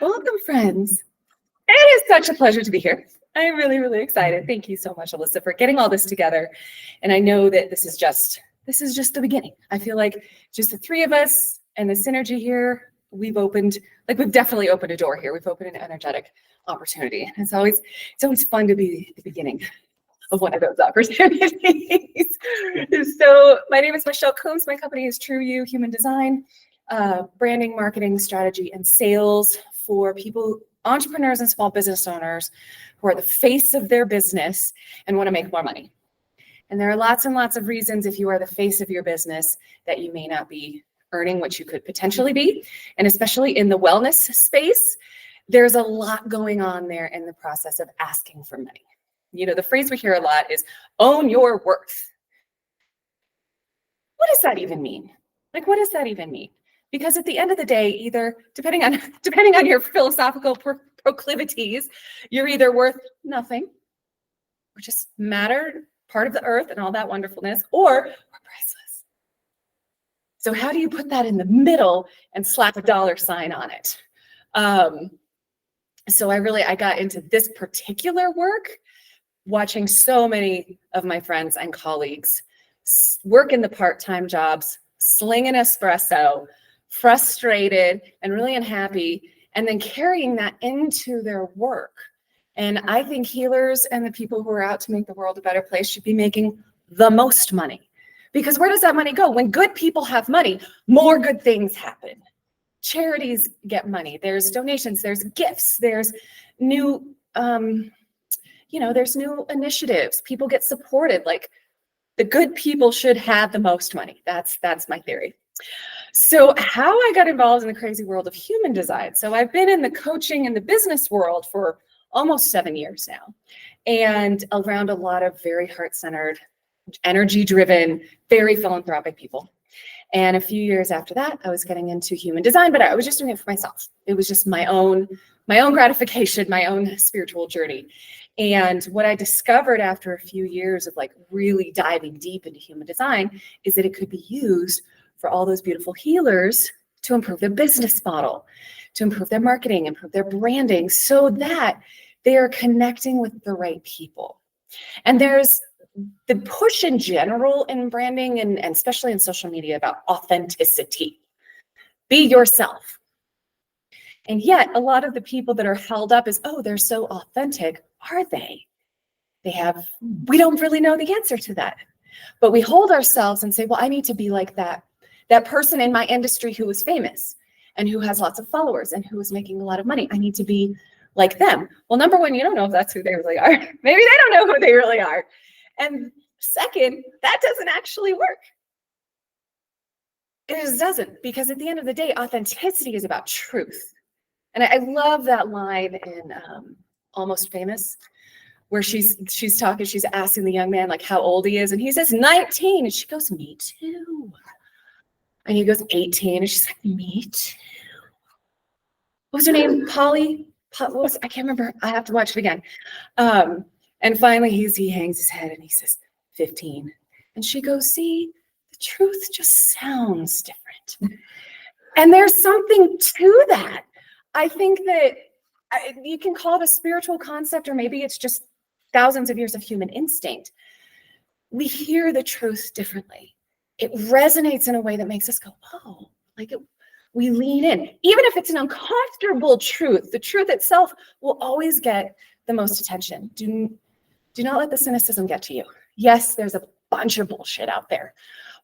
Welcome, friends. It is such a pleasure to be here. I am really, really excited. Thank you so much, Alyssa, for getting all this together. And I know that this is just the beginning. I feel like just the three of us and the synergy here, we've definitely opened a door here. We've opened an energetic opportunity. It's always fun to be the beginning of one of those opportunities. So my name is Michelle Coombs. My company is True You Human Design, branding, marketing, strategy, and sales for people, entrepreneurs and small business owners who are the face of their business and want to make more money. And there are lots and lots of reasons, if you are the face of your business, that you may not be earning what you could potentially be. And especially in the wellness space, there's a lot going on there in the process of asking for money. You know, the phrase we hear a lot is own your worth. What does that even mean? Like, what does that even mean? Because at the end of the day, either depending on your philosophical proclivities, you're either worth nothing, or just matter, part of the earth and all that wonderfulness, or we're priceless. So how do you put that in the middle and slap a dollar sign on it? So I got into this particular work watching so many of my friends and colleagues work in the part-time jobs, slinging espresso, frustrated and really unhappy, and then carrying that into their work. And I think healers and the people who are out to make the world a better place should be making the most money. Because where does that money go? When good people have money, more good things happen. Charities get money. There's donations, there's gifts, there's new, there's new initiatives. People get supported. Like, the good people should have the most money. That's my theory. So how I got involved in the crazy world of human design. So I've been in the coaching and the business world for almost 7 years now, and around a lot of very heart-centered, energy-driven, very philanthropic people. And a few years after that, I was getting into human design, but I was just doing it for myself. It was just my own gratification, my own spiritual journey. And what I discovered after a few years of really diving deep into human design is that it could be used for all those beautiful healers to improve their business model, to improve their marketing, improve their branding, so that they are connecting with the right people. And there's the push in general in branding and especially in social media about authenticity. Be yourself. And yet a lot of the people that are held up as, oh, they're so authentic. Are they? We don't really know the answer to that. But we hold ourselves and say, well, I need to be like that person in my industry who is famous and who has lots of followers and who is making a lot of money. I need to be like them. Well, number one, you don't know if that's who they really are. Maybe they don't know who they really are. And second, that doesn't actually work. It just doesn't, because at the end of the day, authenticity is about truth. And I love that line in Almost Famous, where she's talking, she's asking the young man how old he is, and he says 19, and she goes, me too. And he goes 18, and she's like, me too. What was her name? Polly? I can't remember. I have to watch it again. And finally he hangs his head and he says 15. And she goes, see, the truth just sounds different. And there's something to that. I think that you can call it a spiritual concept, or maybe it's just thousands of years of human instinct. We hear the truth differently. It resonates in a way that makes us go, oh, we lean in. Even if it's an uncomfortable truth, the truth itself will always get the most attention. Do not let the cynicism get to you. Yes, there's a bunch of bullshit out there,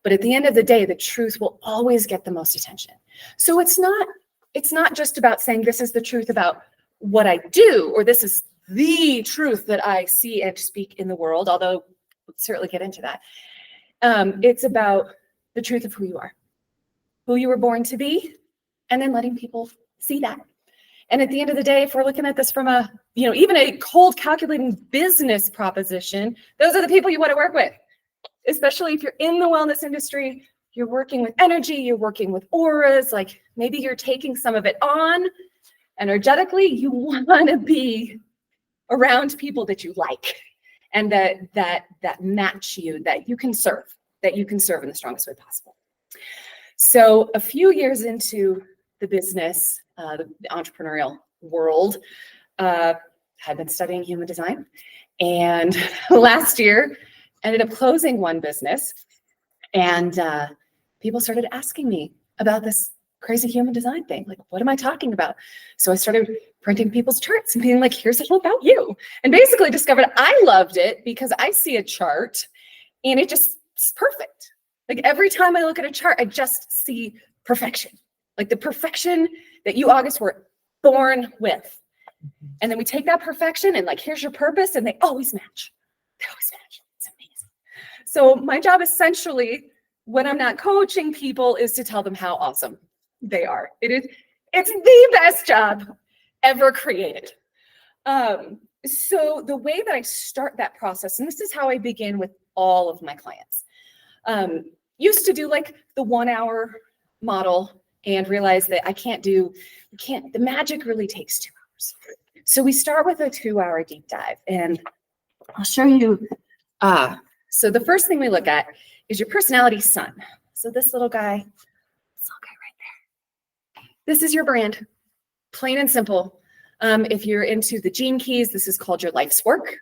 but at the end of the day, the truth will always get the most attention. So it's not just about saying this is the truth about what I do, or this is the truth that I see and speak in the world, although we'll certainly get into that. It's about the truth of who you were born to be, and then letting people see that. And at the end of the day, if we're looking at this from even a cold calculating business proposition, those are the people you want to work with, especially if you're in the wellness industry. You're working with energy, you're working with auras, maybe you're taking some of it on energetically. You want to be around people that you like and that match you, that you can serve in the strongest way possible. So a few years into the business, the entrepreneurial world, had been studying human design, and last year ended up closing one business, and people started asking me about this crazy human design thing. Like, what am I talking about? So I started printing people's charts and being like, here's all about you. And basically discovered I loved it because I see a chart and it's perfect. Like every time I look at a chart, I just see perfection. Like the perfection that you, August, were born with. And then we take that perfection and like, here's your purpose, and they always match. They always match. It's amazing. So my job essentially, when I'm not coaching people, is to tell them how awesome they are. It's the best job ever created. So the way that I start that process, and this is how I begin with all of my clients, used to do like the 1 hour model and realize that the magic really takes 2 hours. So we start with a 2 hour deep dive, and I'll show you. So the first thing we look at is your personality sun. So this little guy right there. This is your brand, plain and simple. If you're into the gene keys, this is called your life's work.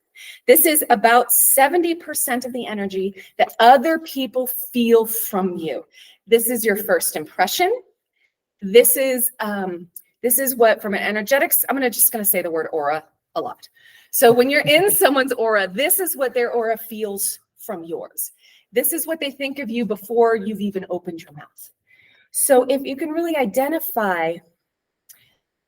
This is about 70% of the energy that other people feel from you. This is your first impression. This is what, from an energetics, I'm just gonna say the word aura a lot. So when you're in someone's aura, this is what their aura feels from yours. This is what they think of you before you've even opened your mouth. So if you can really identify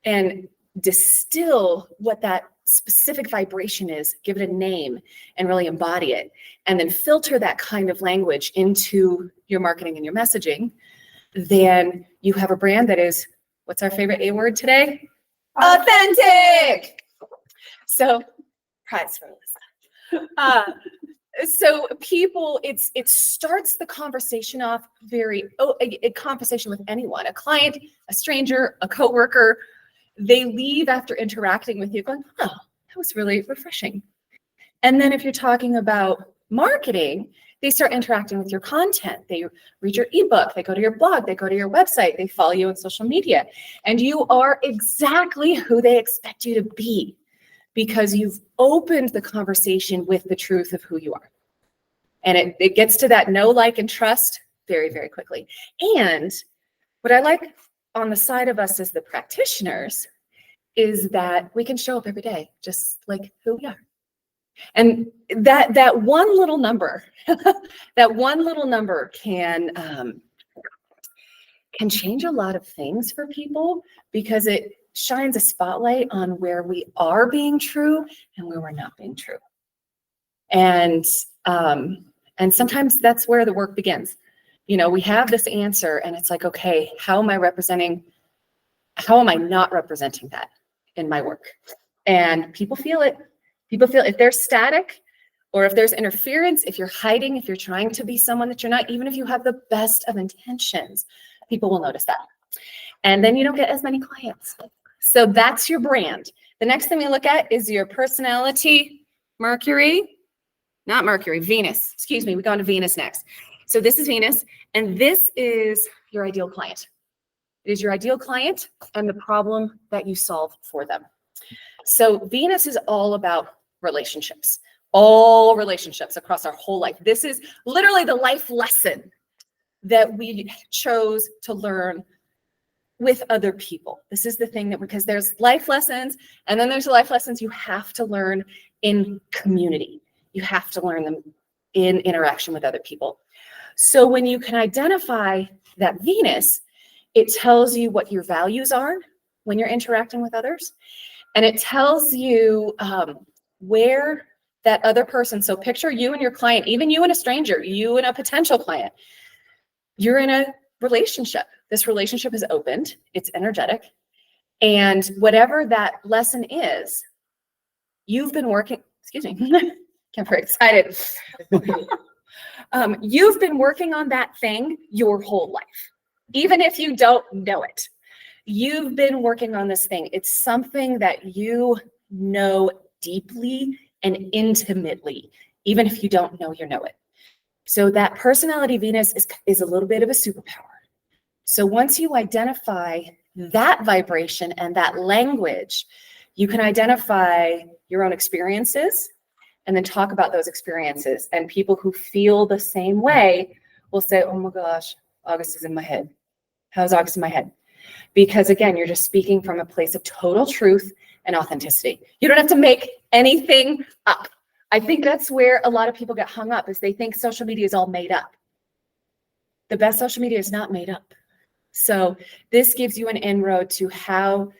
and distill what that specific vibration is, give it a name and really embody it, and then filter that kind of language into your marketing and your messaging, then you have a brand that is, what's our favorite A word today? Authentic. So, prize for Alyssa. So people, it starts the conversation off a conversation with anyone, a client, a stranger, a coworker. They leave after interacting with you going, oh, that was really refreshing. And then if you're talking about marketing, they start interacting with your content. They read your ebook, they go to your blog, they go to your website, they follow you on social media, and you are exactly who they expect you to be because you've opened the conversation with the truth of who you are. And it gets to that know, like, and trust very, very quickly. And what I like on the side of us as the practitioners is that we can show up every day just like who we are. And that one little number, that one little number can change a lot of things for people because it shines a spotlight on where we are being true and where we're not being true. And sometimes that's where the work begins. You know, we have this answer and it's like, okay, how am I not representing that in my work? And people feel it. People feel if they're static or if there's interference, if you're hiding, if you're trying to be someone that you're not, even if you have the best of intentions, people will notice that. And then you don't get as many clients. So that's your brand. The next thing we look at is your personality, Venus. Excuse me, we go on to Venus next. So this is Venus, and this is your ideal client. It is your ideal client and the problem that you solve for them. So Venus is all about relationships, all relationships across our whole life. This is literally the life lesson that we chose to learn with other people. This is the thing that, because there's life lessons, and then there's life lessons you have to learn in community. You have to learn them in interaction with other people. So when you can identify that Venus, it tells you what your values are when you're interacting with others. And it tells you where that other person, so picture you and your client, even you and a stranger, you and a potential client, you're in a relationship. This relationship is opened, it's energetic. And whatever that lesson is, you've been working, excuse me, I'm very excited. You've been working on that thing your whole life, even if you don't know it. You've been working on this thing. It's something that you know deeply and intimately, even if you don't know you know it. So that personality Venus is a little bit of a superpower. So once you identify that vibration and that language, you can identify your own experiences and then talk about those experiences. And people who feel the same way will say, oh my gosh, August is in my head. How's August in my head? Because again, you're just speaking from a place of total truth and authenticity. You don't have to make anything up. I think that's where a lot of people get hung up, is they think social media is all made up. The best social media is not made up. So this gives you an inroad to how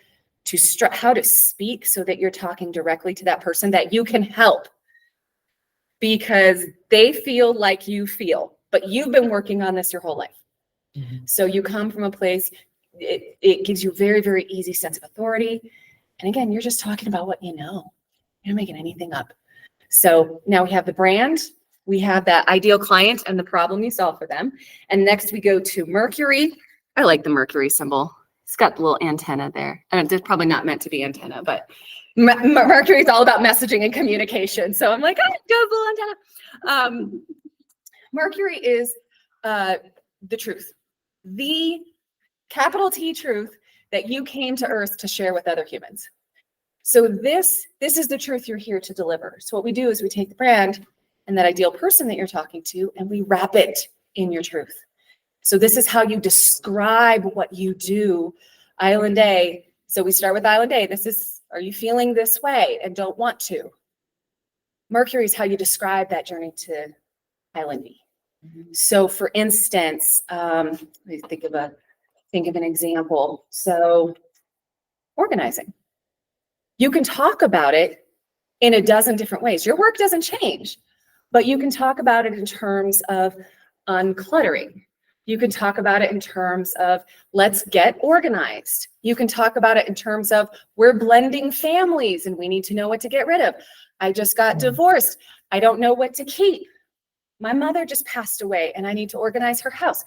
to speak so that you're talking directly to that person that you can help, because they feel like you feel, but you've been working on this your whole life. Mm-hmm. So you come from a place, it gives you a very, very easy sense of authority. And again, you're just talking about what you know. You're not making anything up. So now we have the brand, we have that ideal client and the problem you solve for them. And next we go to Mercury. I like the Mercury symbol. It's got the little antenna there. And it's probably not meant to be antenna, but Mercury is all about messaging and communication. So I'm like, oh, go little antenna. Mercury is the truth, the capital T truth that you came to Earth to share with other humans. So this is the truth you're here to deliver. So what we do is we take the brand and that ideal person that you're talking to, and we wrap it in your truth. So this is how you describe what you do. Island A. So we start with Island A. This is, are you feeling this way and don't want to? Mercury is how you describe that journey to Island B. Mm-hmm. So for instance, let me think of an example. So organizing. You can talk about it in a dozen different ways. Your work doesn't change, but you can talk about it in terms of uncluttering. You can talk about it in terms of let's get organized. You can talk about it in terms of we're blending families and we need to know what to get rid of. I just got divorced. I don't know what to keep. My mother just passed away and I need to organize her house.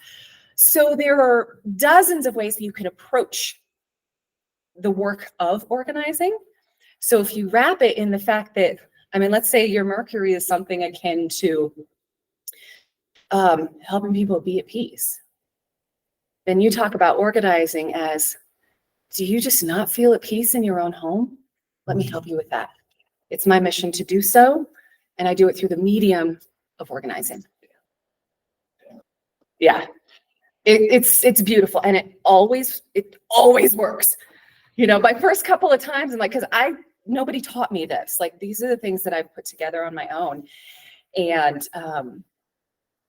So there are dozens of ways that you can approach the work of organizing. So if you wrap it in the fact that, I mean, let's say your Mercury is something akin to helping people be at peace. Then you talk about organizing as, do you just not feel at peace in your own home? Let me help you with that. It's my mission to do so, and I do it through the medium of organizing. Yeah, it's beautiful, and it always works. You know, my first couple of times, I'm like, because nobody taught me this. Like, these are the things that I've put together on my own, and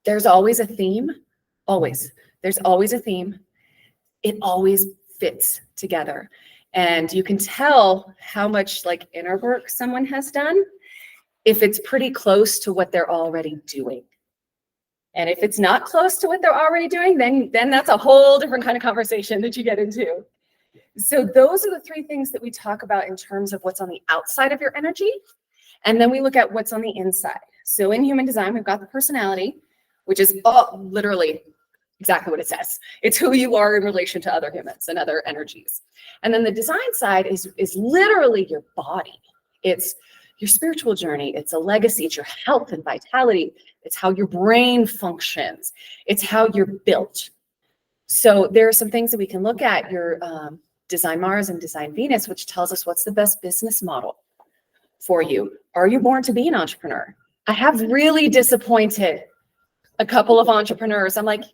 there's always a theme. There's always a theme. It always fits together. And you can tell how much like inner work someone has done if it's pretty close to what they're already doing. And if it's not close to what they're already doing, then that's a whole different kind of conversation that you get into. So those are the three things that we talk about in terms of what's on the outside of your energy. And then we look at what's on the inside. So in human design, we've got the personality, which is literally exactly what it says. It's who you are in relation to other humans and other energies. And then the design side is literally your body. It's your spiritual journey. It's a legacy. It's your health and vitality. It's how your brain functions. It's how you're built. So there are some things that we can look at, your design Mars and design Venus, which tells us what's the best business model for you. Are you born to be an entrepreneur? I have really disappointed a couple of entrepreneurs. I'm like,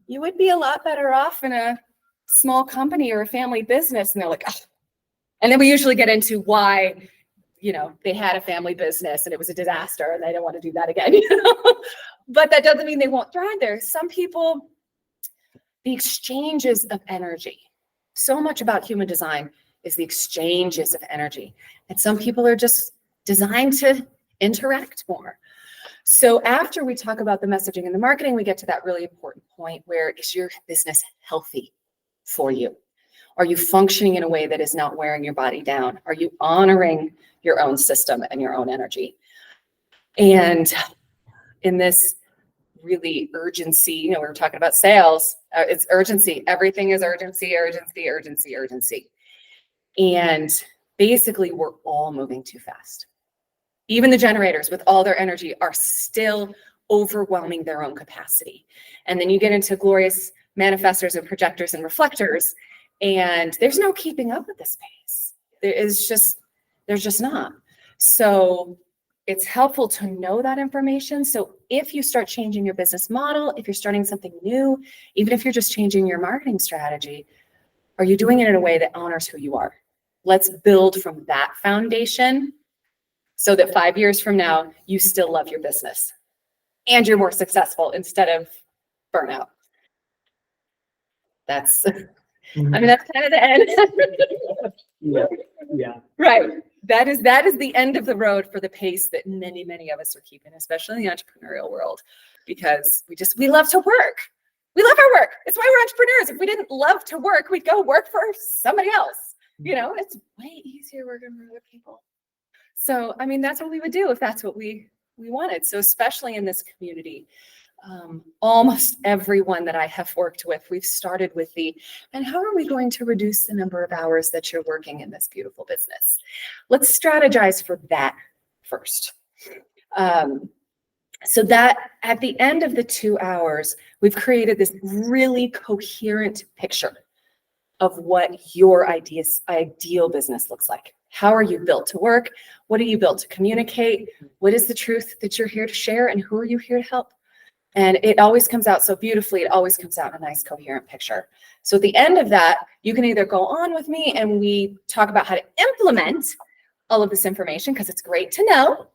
you would be a lot better off in a small company or a family business. And they're like, oh. And then we usually get into why, you know, they had a family business and it was a disaster and they don't want to do that again. You know? But that doesn't mean they won't thrive there. Some people, the exchanges of energy, so much about human design is the exchanges of energy. And some people are just designed to interact more. So after we talk about the messaging and the marketing, we get to that really important point where is your business healthy for you? Are you functioning in a way that is not wearing your body down? Are you honoring your own system and your own energy? And in this really urgency, you know, we were talking about sales, it's urgency. Everything is urgency, urgency, urgency, urgency. And basically we're all moving too fast. Even the generators with all their energy are still overwhelming their own capacity. And then you get into glorious manifestors and projectors and reflectors, And there's no keeping up with this pace. There's just not. So it's helpful to know that information. So if you start changing your business model, if you're starting something new, even if you're just changing your marketing strategy, are you doing it in a way that honors who you are? Let's build from that foundation so that 5 years from now, you still love your business and you're more successful instead of burnout. That's, I mean, that's kind of the end. Yeah. Right. That is the end of the road for the pace that many, many of us are keeping, especially in the entrepreneurial world, because we love to work. We love our work. It's why we're entrepreneurs. If we didn't love to work, we'd go work for somebody else. You know, it's way easier working for other people. So, I mean, that's what we would do if that's what we wanted. So especially in this community, almost everyone that I have worked with, we've started with and how are we going to reduce the number of hours that you're working in this beautiful business? Let's strategize for that first. So that at the end of the 2 hours, we've created this really coherent picture of what your ideal business looks like. How are you built to work? What are you built to communicate? What is the truth that you're here to share? And who are you here to help? And it always comes out so beautifully. It always comes out in a nice, coherent picture. So at the end of that, you can either go on with me and we talk about how to implement all of this information, because it's great to know.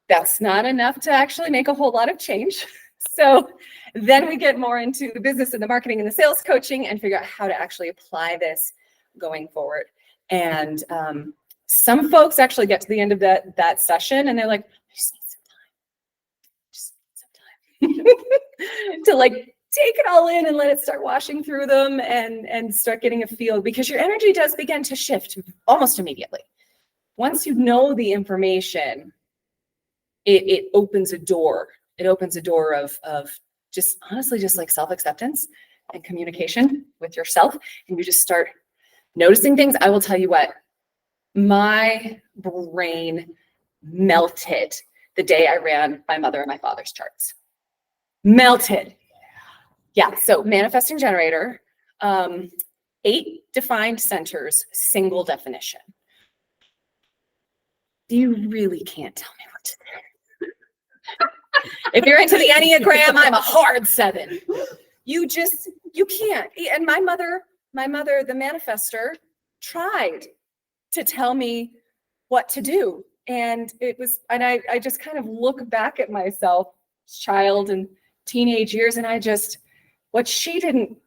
That's not enough to actually make a whole lot of change. So then we get more into the business and the marketing and the sales coaching and figure out how to actually apply this going forward. And some folks actually get to the end of that session and they're like, I just need some time to like take it all in and let it start washing through them and start getting a feel, because your energy does begin to shift almost immediately. Once you know the information, it opens a door. It opens a door of just honestly just like self-acceptance and communication with yourself. And you just start noticing things. I will tell you what, my brain melted the day I ran my mother and my father's charts. Melted. Yeah, so manifesting generator, 8 defined centers, single definition. You really can't tell me what to do. If you're into the Enneagram, I'm a hard 7. You can't. And my mother, the manifester, tried to tell me what to do. And I just kind of look back at myself, child and teenage years, and what she didn't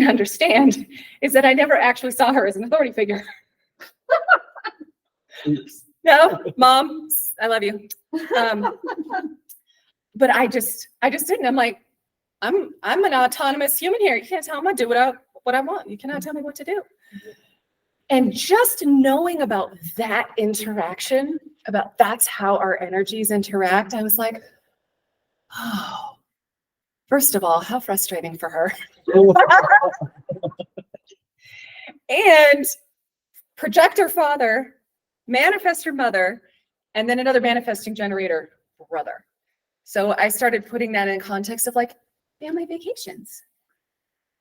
understand is that I never actually saw her as an authority figure. No, Mom, I love you. But I just didn't. I'm like, I'm an autonomous human here. You can't tell me to do what I want. You cannot tell me what to do. And just knowing about that interaction, about that's how our energies interact, I was like, oh, first of all, how frustrating for her. And projector father, manifestor mother, and then another manifesting generator brother. So I started putting that in context of like family vacations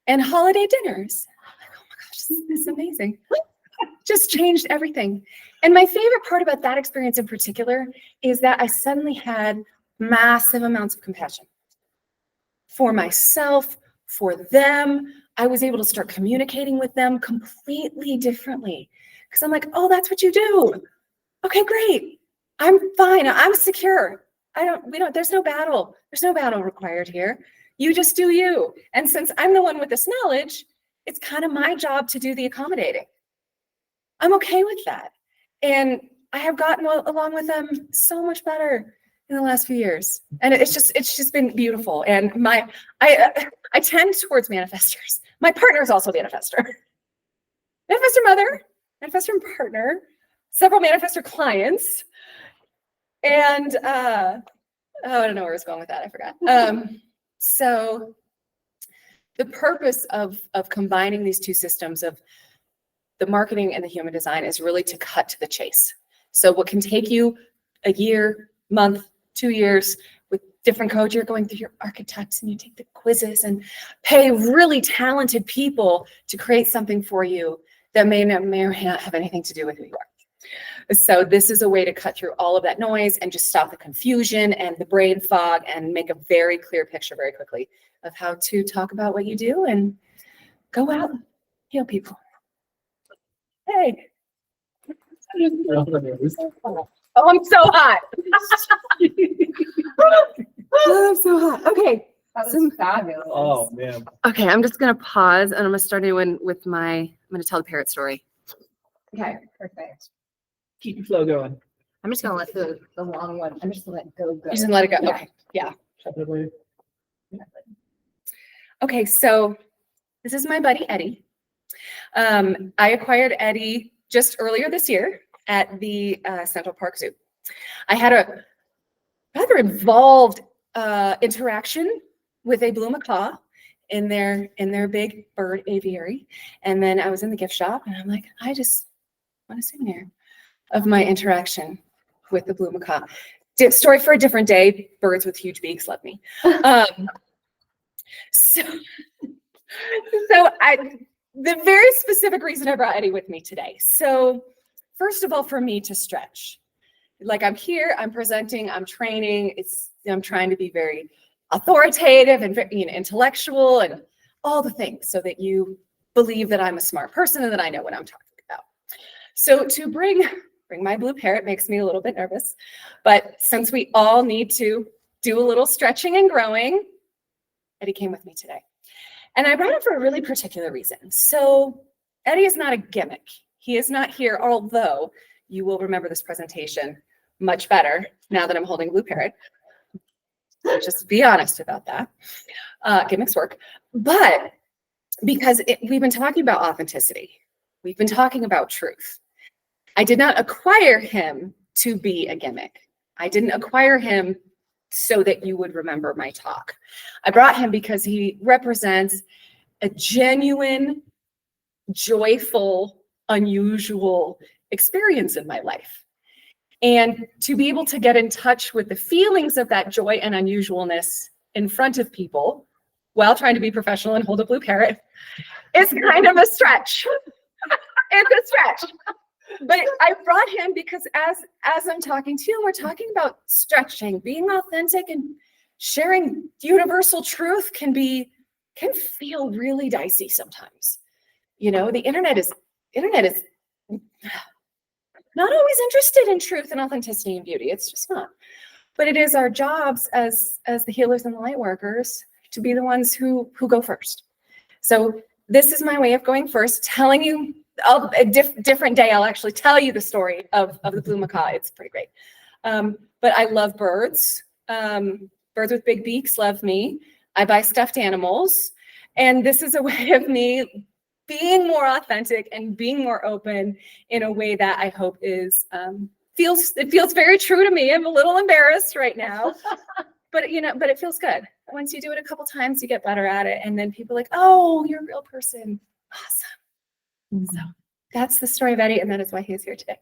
and holiday dinners. I'm like, oh my gosh, this is amazing. Just changed everything. And my favorite part about that experience in particular is that I suddenly had massive amounts of compassion for myself, for them. I was able to start communicating with them completely differently because I'm like, oh, that's what you do. Okay, great. I'm fine. I'm secure. There's no battle. There's no battle required here. You just do you. And since I'm the one with this knowledge, it's kind of my job to do the accommodating. I'm okay with that. And I have gotten along with them so much better in the last few years. And it's just been beautiful. And I tend towards manifestors. My partner is also a manifestor. Manifestor mother, manifestor partner, several manifestor clients. And I don't know where I was going with that. I forgot. So the purpose of combining these two systems of the marketing and the human design is really to cut to the chase. So what can take you a year, month, 2 years with different coach, you're going through your archetypes and you take the quizzes and pay really talented people to create something for you that may or not have anything to do with who you are. So this is a way to cut through all of that noise and just stop the confusion and the brain fog and make a very clear picture very quickly of how to talk about what you do and go out and heal people. Hey. Oh, I'm so hot. Oh, I'm so hot. Okay. That was fabulous. Oh man. Okay, I'm just gonna pause and I'm gonna start in with I'm gonna tell the parrot story. Okay, perfect. Keep the flow going. I'm just gonna let the long one. I'm just gonna let it go. You just gonna let it go. Yeah. Okay. Yeah. Separately. Okay, so this is my buddy Eddie. I acquired Eddie just earlier this year at the Central Park Zoo. I had a rather involved interaction with a blue macaw in their big bird aviary, and then I was in the gift shop, and I'm like, I just want a souvenir of my interaction with the blue macaw. Story for a different day. Birds with huge beaks love me. So the very specific reason I brought Eddie with me today. So first of all, for me to stretch. Like I'm here, I'm presenting, I'm training. I'm trying to be very authoritative and very, intellectual and all the things so that you believe that I'm a smart person and that I know what I'm talking about. So to bring my blue parrot makes me a little bit nervous, but since we all need to do a little stretching and growing, Eddie came with me today. And I brought him for a really particular reason. So Eddie is not a gimmick. He is not here, although you will remember this presentation much better now that I'm holding a blue parrot. Just be honest about that. Gimmicks work. But because we've been talking about authenticity. We've been talking about truth. I did not acquire him to be a gimmick. I didn't acquire him so that you would remember my talk. I brought him because he represents a genuine, joyful, unusual experience in my life. And to be able to get in touch with the feelings of that joy and unusualness in front of people while trying to be professional and hold a blue parrot is kind of a stretch. It's a stretch. But I brought him because as I'm talking to you, we're talking about stretching, being authentic, and sharing universal truth can feel really dicey sometimes. The internet is not always interested in truth and authenticity and beauty. It's just not. But it is our jobs as the healers and the light workers to be the ones who go first. So this is my way of going first, telling you a different day. I'll actually tell you the story of the blue macaw. It's pretty great. But I love birds. Birds with big beaks love me. I buy stuffed animals. And this is a way of me being more authentic and being more open in a way that I hope feels very true to me. I'm a little embarrassed right now, but it feels good. Once you do it a couple times, you get better at it. And then people are like, oh, you're a real person. Awesome. So that's the story of Eddie, and that is why he is here today.